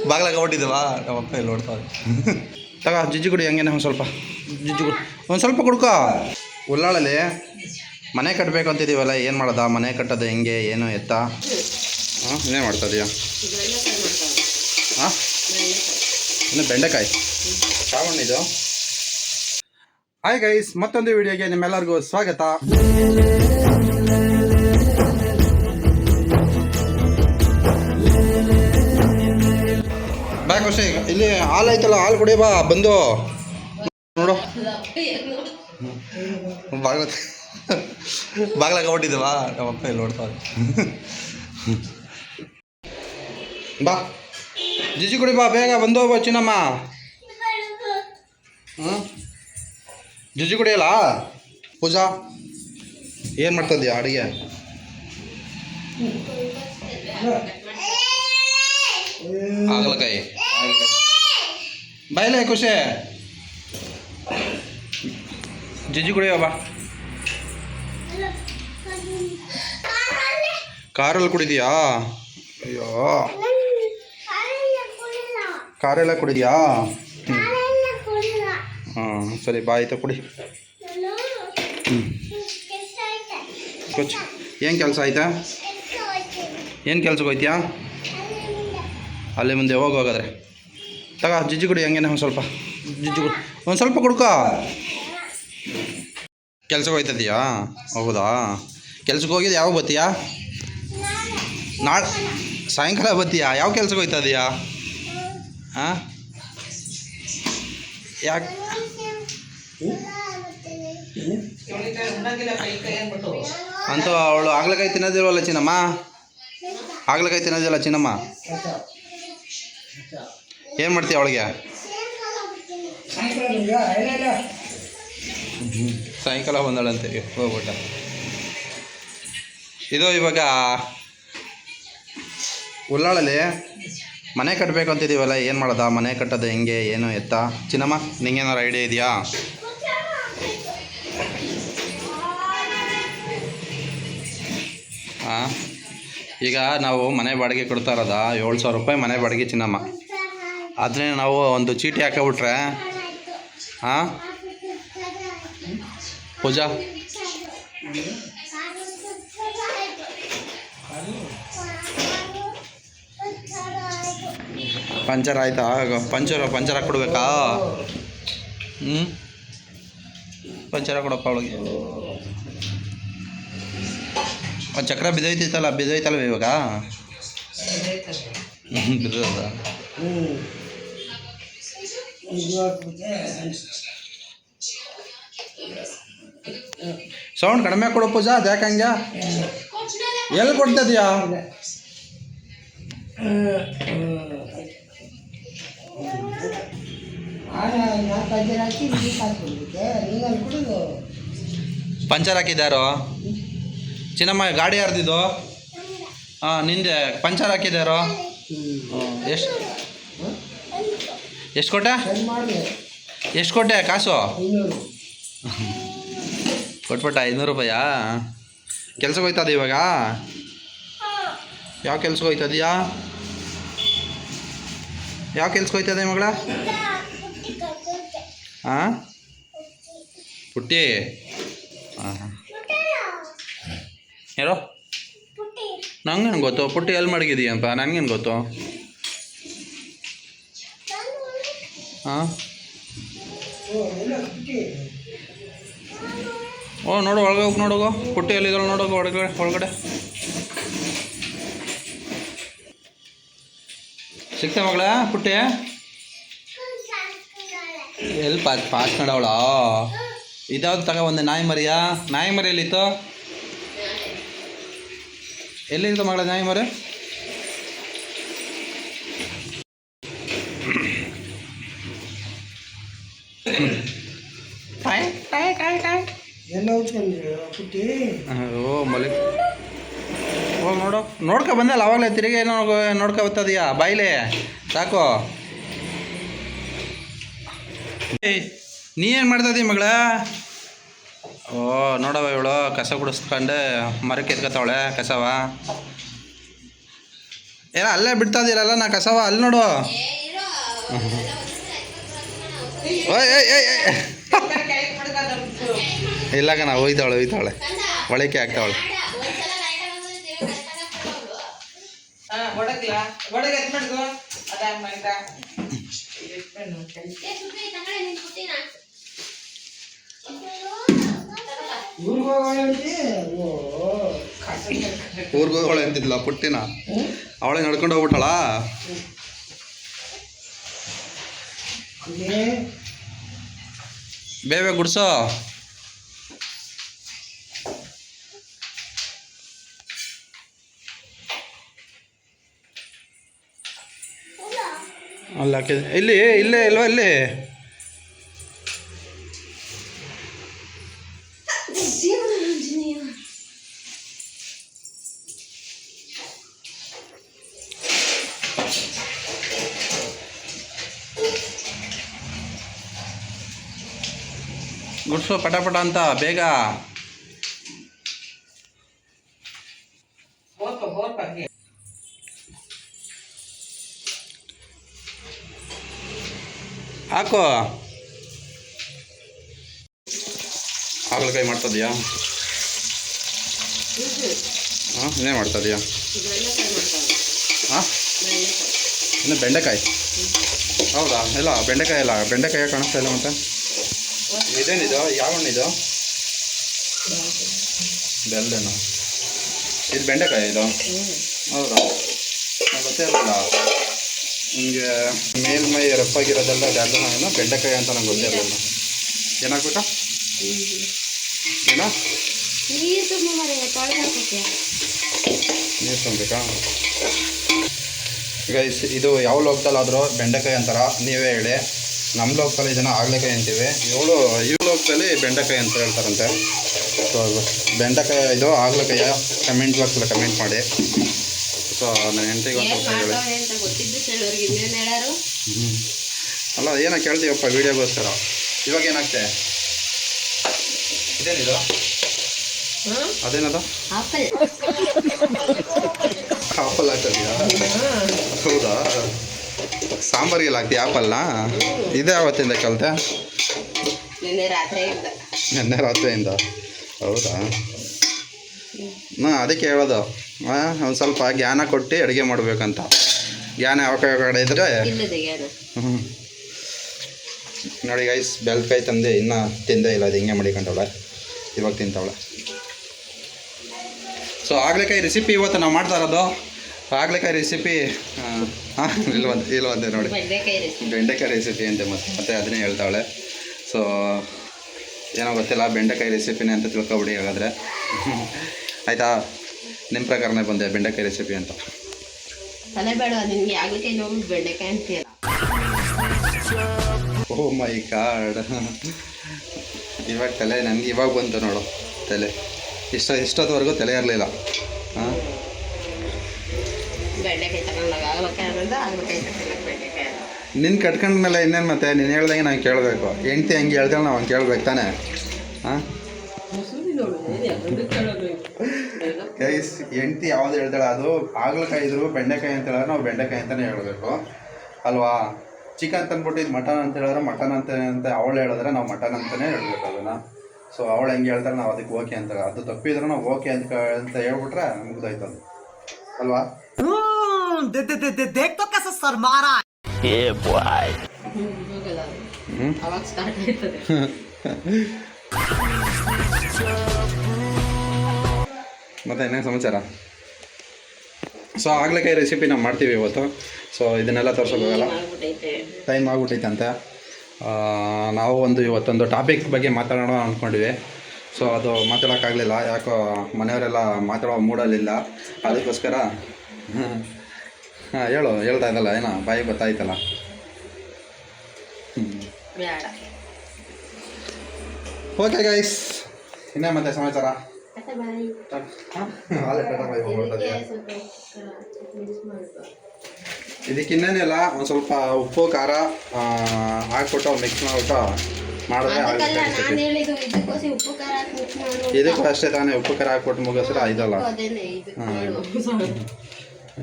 ಬಾಗ್ಲಾಗ ಹೊಟ್ಟಿದ್ದವಾ ನಮ್ಮಪ್ಪ ಇಲ್ಲಿ ನೋಡ್ತಾರೆ. ತಗ ಜಿಜ್ಜಿ ಕುಡಿ ಹಂಗೇನೆ ಒಂದು ಸ್ವಲ್ಪ ಜಿಜ್ಜಿ ಕುಡಿ ಒಂದು ಸ್ವಲ್ಪ ಕುಡ್ಕೋ. ಉಳ್ಳಾಳಲ್ಲಿ ಮನೆ ಕಟ್ಟಬೇಕು ಅಂತಿದ್ದೀವಲ್ಲ, ಏನು ಮಾಡೋದಾ? ಮನೆ ಕಟ್ಟೋದು ಹೆಂಗೆ ಏನು ಎತ್ತ? ಹಾಂ ಇನ್ನೇ ಮಾಡ್ತಾ ಇದೀಯಾ? ಹಾಂ ಇನ್ನು ಬೆಂಡೆಕಾಯಿ ಸಾವಣ್ಣಿದು. ಹಾಯ್ ಗೈಸ್, ಮತ್ತೊಂದು ವಿಡಿಯೋಗೆ ನಿಮ್ಮೆಲ್ಲರಿಗೂ ಸ್ವಾಗತ. ಬಾ ಖುಷಿ, ಇಲ್ಲಿ ಹಾಲು ಐತಲ್ಲ, ಹಾಲು ಕುಡಿ ಬಾ ಬಂದು ನೋಡು. ಬಾಗ್ಲಾಗ ಹೊಟ್ಟಿದ್ದವಾ ನಮ್ಮಪ್ಪ ಇಲ್ಲಿ ನೋಡ್ತಾರೆ. ಬಾ ಜಿಜಿ ಕುಡಿ ಬಾ ಬೇಗ ಬಂದು ಚಿನ್ನಮ್ಮ. ಹ್ಞೂ ಜಿಜಿ ಕುಡಿಯಲ್ಲ? ಪೂಜಾ ಏನು ಮಾಡ್ತಿದ್ಯಾ ಅಡುಗೆ? ಹಾಗಲಕಾಯಿ ಬಾಯಿಲೆ ಖುಷಿ. ಜಿಜಿ ಕುಡಿಯೋ ಬಾ. ಕಾರಲ್ಲಿ ಕುಡಿದೀಯಾ? ಅಯ್ಯೋ ಕಾರೆಲ್ಲ ಕುಡಿದೀಯಾ? ಹಾಂ ಸರಿ ಬಾ ಆಯ್ತಾ ಕುಡಿ. ಏನು ಕೆಲಸ ಆಯ್ತಾ? ಏನು ಕೆಲ್ಸಕ್ಕೆ ಹೋಯ್ತೀಯಾ? ಅಲ್ಲಿ ಮುಂದೆ ಹೋಗಾದ್ರೆ ತಗ ಜಿಜ್ಜಿ ಕುಡಿ ಹಂಗೇನೆ ಒಂದು ಸ್ವಲ್ಪ ಜಿಜ್ಜಿ ಕುಡಿ ಒಂದು ಸ್ವಲ್ಪ ಕುಡ್ಕೋ. ಕೆಲ್ಸಕ್ಕೆ ಹೋಯ್ತದೀಯಾ? ಹೌದಾ, ಕೆಲ್ಸಕ್ಕೆ ಹೋಗಿದ್ದು ಯಾವಾಗ ಬತ್ತೀಯಾ? ನಾಳೆ ಸಾಯಂಕಾಲ ಬತ್ತೀಯಾ? ಯಾವ ಕೆಲ್ಸಕ್ಕೆ ಹೋಯ್ತದೀಯಾ? ಹಾಂ ಯಾಕೆ? ಅಂತ ಅವಳು ಆಗ್ಲಕಾಯಿ ತಿನ್ನೋದಿಲ್ವಲ್ಲ ಚಿನ್ನಮ್ಮ? ಆಗ್ಲಕಾಯಿ ತಿನ್ನೋದಿಲ್ಲ ಚಿನ್ನಮ್ಮ? ಏನು ಮಾಡ್ತೀಯ ಅವಳಿಗೆ? ಸಾಯಂಕಾಲ ಬಂದಾಳಂತೆ ಹೋಗ್ಬಿಟ್ಟ. ಇದು ಇವಾಗ ಉಳ್ಳಾಳಲ್ಲಿ ಮನೆ ಕಟ್ಟಬೇಕು ಅಂತಿದ್ದೀವಲ್ಲ, ಏನು ಮಾಡೋದಾ? ಮನೆ ಕಟ್ಟೋದು ಹೆಂಗೆ ಏನು ಎತ್ತ? ಚಿನ್ನಮ್ಮ ನಿಂಗೇನಾರು ಐಡಿಯಾ ಇದೆಯಾ? ಹಾಂ ಈಗ ನಾವು ಮನೆ ಬಾಡಿಗೆ ಕೊಡ್ತಾ ಇರೋದ 7,000 ರೂಪಾಯಿ ಮನೆ ಬಾಡಿಗೆ ಚಿನ್ನಮ್ಮ. ಆದರೆ ನಾವು ಒಂದು ಚೀಟಿ ಹಾಕಿಬಿಟ್ರೆ ಹಾಂ ಪೂಜಾ ಪಂಚರ್ ಆಯ್ತಾ? ಪಂಚರ್ ಹಾಕ್ಕೊಡ್ಬೇಕಾ? ಹ್ಞೂ ಪಂಚರ್ ಹಾಕ್ಕೊಡಪ್ಪ ಅವಳಿಗೆ. ಚಕ್ರ ಬಿದ್ದೋಯ್ತಲ್ಲ ಇವಾಗ? ಬಿದ್ದೋದ? ಸೌಂಡ್ ಕಡಿಮೆ ಕೊಡು ಪೂಜಾ. ಅದು ಯಾಕೆ ಹಂಗೆ? ಎಲ್ಲಿ ಕೊಡ್ತಿದ್ಯಾ? ಪಂಚರ್ ಹಾಕಿದ್ದಾರೋ ಚಿನ್ನಮ್ಮ? ಗಾಡಿ ಯಾರ್ದಿದ್ದು? ಹಾಂ ನಿಂದೆ. ಪಂಚರ್ ಹಾಕಿದ್ದಾರೋ? ಎಷ್ಟು ಕೊಟ್ಟೆ? ಎಷ್ಟು ಕೊಟ್ಟೆ ಕಾಸು? ಕೊಟ್ಬಿಟ್ಟ 500 ರೂಪಾಯಾ? ಕೆಲ್ಸಕ್ಕೆ ಹೋಯ್ತದ ಇವಾಗ? ಯಾವ ಕೆಲ್ಸಕ್ಕೆ ಹೋಯ್ತದೀಯಾ? ಯಾವ ಕೆಲ್ಸಕ್ಕೆ ಹೋಯ್ತದೆ ಮಗಳ? ಹಾಂ ಪುಟ್ಟಿ? ಹಾಂ ಹಾಂ ಯಾರೋ ನಂಗೇನು ಗೊತ್ತು ಪುಟ್ಟಿ ಎಲ್ಲಿ ಮಡಗಿದೀಯಪ್ಪ? ನನಗೇನು ಗೊತ್ತು? ಹಾಂ ಓ ನೋಡು ಒಳಗೆ ಹೋಗಿ ನೋಡೋಗು. ಪುಟ್ಟಿ ಎಲ್ಲಿದ್ದಾಳೆ ನೋಡೋಗು ಒಳಗಡೆ. ಸಿಗ್ತಾ ಮಗಳ ಪುಟ್ಟಿ? ಎಲ್ಲಿ ಪಾಸ್ ಮಾಡವಳ? ಇದಾವ್ದು ತಗೋ ಒಂದು ನಾಯಿ ಮರಿಯಾ? ನಾಯಿ ಮರಿ ಎಲ್ಲಿತ್ತು? ಎಲ್ಲಿತ್ತು ಮಗಳ ನಾಯಿ ಮರಿ? ಓ ಮಲಿಕ್ ಹೋಗಿ ನೋಡ್ಕೊ ಬಂದಲ್ಲ ಅವಾಗಲೇ. ತಿರುಗಿ ಏನೋ ನೋಡ್ಕೊ ಬರ್ತದೀಯಾ? ಬಾಯಿಲೆ ಸಾಕು. ನೀ ಏನು ಮಾಡ್ತದಿ ಮಗಳ? ಓ ನೋಡವ ಇವಳು ಕಸ ಗುಡಿಸ್ಕೊಂಡು ಮರಕ್ಕೆ ಎತ್ಕೊತಾವಳೆ ಕಸವ. ಏನ ಅಲ್ಲೇ ಬಿಡ್ತಾ ಇದೀರಲ್ಲ ನಾ ಕಸವ ಅಲ್ಲಿ ನೋಡು. ಓಯ್ ಏಯ್ ಏಯ್ ಏಯ್. ಇಲ್ಲ ಕಣ ಒಯ್ತಾಳೆ ಒಳಕ್ಕೆ ಆಗ್ತಾವಳೆ. ಊರ್ಗೆ ಹೋಗೋಳೆ ಅಂತಿದ್ಲ ಪುಟ್ಟಿನ, ಅವಳೆ ನಡ್ಕೊಂಡು ಹೋಗ್ಬಿಟ್ಟಾಳ. ಬೇಗ ಗುಡ್ಸೋ. ಅಲ್ಲ ಇಲ್ಲಿ ಇಲ್ಲೇ ಇಲ್ವಾ ಇಲ್ಲಿ ಗುಡ್ಸು ಪಟ ಅಂತ ಬೇಗ. ಹಾಕು. ಹಾಗಲಕಾಯಿ ಮಾಡ್ತದ್ಯಾ? ಹಾಂ ಇನ್ನೇನು ಮಾಡ್ತದ್ಯಾ? ಹಾಂ ಇನ್ನು ಬೆಂಡೆಕಾಯಿ. ಹೌದಾ? ಇಲ್ಲ ಬೆಂಡೆಕಾಯಿ ಇಲ್ಲ, ಬೆಂಡೆಕಾಯಿ ಕಾಣಿಸ್ತಾ ಇಲ್ಲ ಮತ್ತೆ. ಇದೇನಿದು? ಯಾವ ಹಣ್ಣಿದು? ಬೆಲ್ಲೇನು? ಇದು ಬೆಂಡೆಕಾಯಿ ಇದು? ಹೌದಾ? ಗೊತ್ತೇ ಇರಲಿಲ್ಲ. ನಿಮಗೆ ಮೇಲ್ಮೈ ರಪ್ಪಾಗಿರೋದೆಲ್ಲ ಬೆಲ್ಲ ಬೆಂಡೆಕಾಯಿ ಅಂತ ನಂಗೆ ಗೊತ್ತೇ ಇರಲಿಲ್ಲ. ಏನಾಗ್ಬೇಕಾ? ಏನೋ ನೀರು ತುಂಬಬೇಕಾ? ಈಗ ಇದು ಯಾವ ಲೋಕದಲ್ಲಾದರೂ ಬೆಂಡೆಕಾಯಿ ಅಂತಾರ ನೀವೇ ಹೇಳಿ. ನಮ್ಮ ಲೋಕದಲ್ಲಿ ಇದನ್ನು ಆಗ್ಲೇಕಾಯಿ ಅಂತೀವಿ. ಈ ಲೋಕದಲ್ಲಿ ಬೆಂಡೆಕಾಯಿ ಅಂತ ಹೇಳ್ತಾರಂತೆ. ಸೊ ಬೆಂಡೆಕಾಯಿ ಇದು ಆಗ್ಲೇಕಾಯ ಕಮೆಂಟ್ ಬಾಕ್ಸಲ್ಲಿ ಕಮೆಂಟ್ ಮಾಡಿ. ಸೊ ನನ್ನ ಹೆಂಡತಿಗೆ ಒಂದು ಸ್ವಲ್ಪ ಹೇಳಿ. ಅಲ್ಲ ಏನೋ ಕೇಳ್ತೀವಪ್ಪ ವೀಡಿಯೋಗೋಸ್ಕರ. ಇವಾಗ ಏನಾಗ್ತೆ? ಇದೇನಿದು? ಅದೇನದು? ಆಪಲ್ ಹಾಕ್ತಿದ್ಯಾ? ಹೌದಾ? ಸಾಂಬಾರಿಗೆಲ್ಲ ಹಾಕ್ತೀಯ ಆಪಲ್ನ? ಇದೇ ಯಾವತ್ತಿಂದ ಕಲಿತೆ? ನಿನ್ನೆ ರಾತ್ರಿಯಿಂದ. ಹೌದಾ? ಅದಕ್ಕೆ ಹೇಳೋದು ಒಂದು ಸ್ವಲ್ಪ ಜ್ಞಾನ ಕೊಟ್ಟು ಅಡುಗೆ ಮಾಡಬೇಕಂತ. ಜ್ಞಾನ ಯಾವ ಕಡೆ ಇದ್ದರೆ ನೋಡಿ ಗೈಸ್, ಬೆಲ್ಕಾಯಿ ತಂದೆ ಇನ್ನೂ ತಿಂದೇ ಇಲ್ಲ. ಅದು ಹಿಂಗೆ ಮಡಿಕೊಂಡವಳೆ, ಇವಾಗ ತಿಂತವಳೆ. ಸೊ ಆಗ್ಲೇಕಾಯಿ ರೆಸಿಪಿ ಇವತ್ತು ನಾವು ಮಾಡ್ತಾ ಇರೋದು. ಆಗ್ಲೇಕಾಯಿ ರೆಸಿಪಿ ಇಲ್ಲವಂತೆ ನೋಡಿ, ಬೆಂಡೆಕಾಯಿ ರೆಸಿಪಿ ಅಂತೆ. ಮತ್ತೆ ಅದನ್ನೇ ಹೇಳ್ತಾವಳೆ. ಸೊ ಏನೋ ಗೊತ್ತಿಲ್ಲ, ಬೆಂಡೆಕಾಯಿ ರೆಸಿಪಿನೇ ಅಂತ ತಿಳ್ಕೊಬಿಡಿ ಹಾಗಾದರೆ. ಆಯಿತಾ? ನಿಮ್ಮ ಪ್ರಕಾರನೇ ಬಂದೆ ಬೆಂಡೆಕಾಯಿ ರೆಸಿಪಿ ಅಂತ. ಓ ಮೈ ಗಾಡ್, ಇವಾಗ ತಲೆ ನನಗೆ ಇವಾಗ ಬಂತು ನೋಡು ತಲೆ. ಇಷ್ಟೊತ್ತವರೆಗೂ ತಲೆ ಇರಲಿಲ್ಲ. ಹಾಂ ನಿನ್ನ ಕಟ್ಕೊಂಡ್ಮೇಲೆ ಇನ್ನೇನು ಮತ್ತೆ ನೀನು ಹೇಳ್ದಂಗೆ ನಾನು ಕೇಳಬೇಕು. ಹೆಂಡ್ತಿ ಹಂಗೆ ಹೇಳ್ದೇಳೆ ನಾವು ಹಂಗೆ ಕೇಳ್ಬೇಕು ತಾನೆ. ಹಾಂ ಗೈಸ್, ಹೆಂಡ್ತಿ ಯಾವ್ದು ಹೇಳ್ತಾಳೆ ಅದು ಆಗ್ಲಕಾಯಿ ಇದ್ರು ಬೆಂಡೆಕಾಯಿ ಅಂತ ಹೇಳಿದ್ರೆ ನಾವು ಬೆಂಡೆಕಾಯಿ ಅಂತಲೇ ಹೇಳಬೇಕು ಅಲ್ವಾ? ಚಿಕನ್ ತಂದ್ಬಿಟ್ಟು ಇದು ಮಟನ್ ಅಂತ ಹೇಳಿದ್ರೆ ಮಟನ್ ಅಂತ ಅವಳು ಹೇಳಿದ್ರೆ ನಾವು ಮಟನ್ ಅಂತಲೇ ಹೇಳ್ಬೇಕು ಅದನ್ನು. ಸೊ ಅವಳು ಹೆಂಗೆ ಹೇಳ್ತಾರೆ ನಾವು ಅದಕ್ಕೆ ಓಕೆ ಅಂತ. ಅದು ತಪ್ಪಿದ್ರೆ ನಾವು ಓಕೆ ಅಂತ ಹೇಳ್ಬಿಟ್ರೆ ಮುಗ್ದಾಯ್ತು ಅದು ಅಲ್ವಾ? ಮತ್ತೆ ಇನ್ನೇನು ಸಮಾಚಾರ? ಸೊ ಆಗ್ಲೇಕಾಯಿ ರೆಸಿಪಿ ನಾವು ಮಾಡ್ತೀವಿ ಇವತ್ತು. ಸೊ ಇದನ್ನೆಲ್ಲ ತೋರಿಸೋಕ್ಕಾಗಲ್ಲ, ಟೈಮ್ ಆಗ್ಬಿಟ್ಟೈತೆ ಅಂತ. ನಾವು ಇವತ್ತೊಂದು ಟಾಪಿಕ್ ಬಗ್ಗೆ ಮಾತಾಡೋಣ ಅಂದ್ಕೊಂಡಿವಿ. ಸೊ ಅದು ಮಾತಾಡೋಕ್ಕಾಗಲಿಲ್ಲ, ಯಾಕೋ ಮನೆಯವರೆಲ್ಲ ಮಾತಾಡೋ ಮೂಡಲಿಲ್ಲ. ಅದಕ್ಕೋಸ್ಕರ ಹಾಂ ಹೇಳ್ತಾ ಇದ್ದಲ್ಲ, ಏನೋ ಬಾಯಿಗೆ ಗೊತ್ತಾಯ್ತಲ್ಲ. ಓಕೆ ಗೈಸ್, ಇನ್ನೇ ಮತ್ತೆ ಸಮಾಚಾರ? ಇದಕ್ಕೆ ಇನ್ನೇನಿಲ್ಲ, ಒಂದು ಸ್ವಲ್ಪ ಉಪ್ಪು ಖಾರ ಹಾಕ್ಬಿಟ್ಟು ಮಿಕ್ಸ್ ಮಾಡಿಬಿಟ್ಟು ಮಾಡಿದ್ರೆ ಇದಕ್ಕೂ ಅಷ್ಟೇ ತಾನೇ. ಉಪ್ಪು ಖಾರ ಹಾಕ್ಬಿಟ್ಟು ಮುಗಿಸ್ರೆ ಇದಲ್ಲ.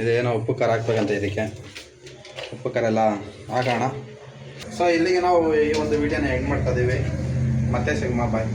ಇದೇನೋ ಉಪ್ಪು ಖಾರ ಹಾಕ್ಬೇಕಂತ ಇದಕ್ಕೆ ಉಪ್ಪು ಖಾರ ಎಲ್ಲ ಹಾಕೋಣ. ಸೊ ಇಲ್ಲಿಗೆ ನಾವು ಈ ಒಂದು ವಿಡಿಯೋನ ಎಂಡ್ ಮಾಡ್ತಾ ಇದ್ದೀವಿ. ಮತ್ತೆ ಸಿಗ್ಮಾ ಬಾಯ್.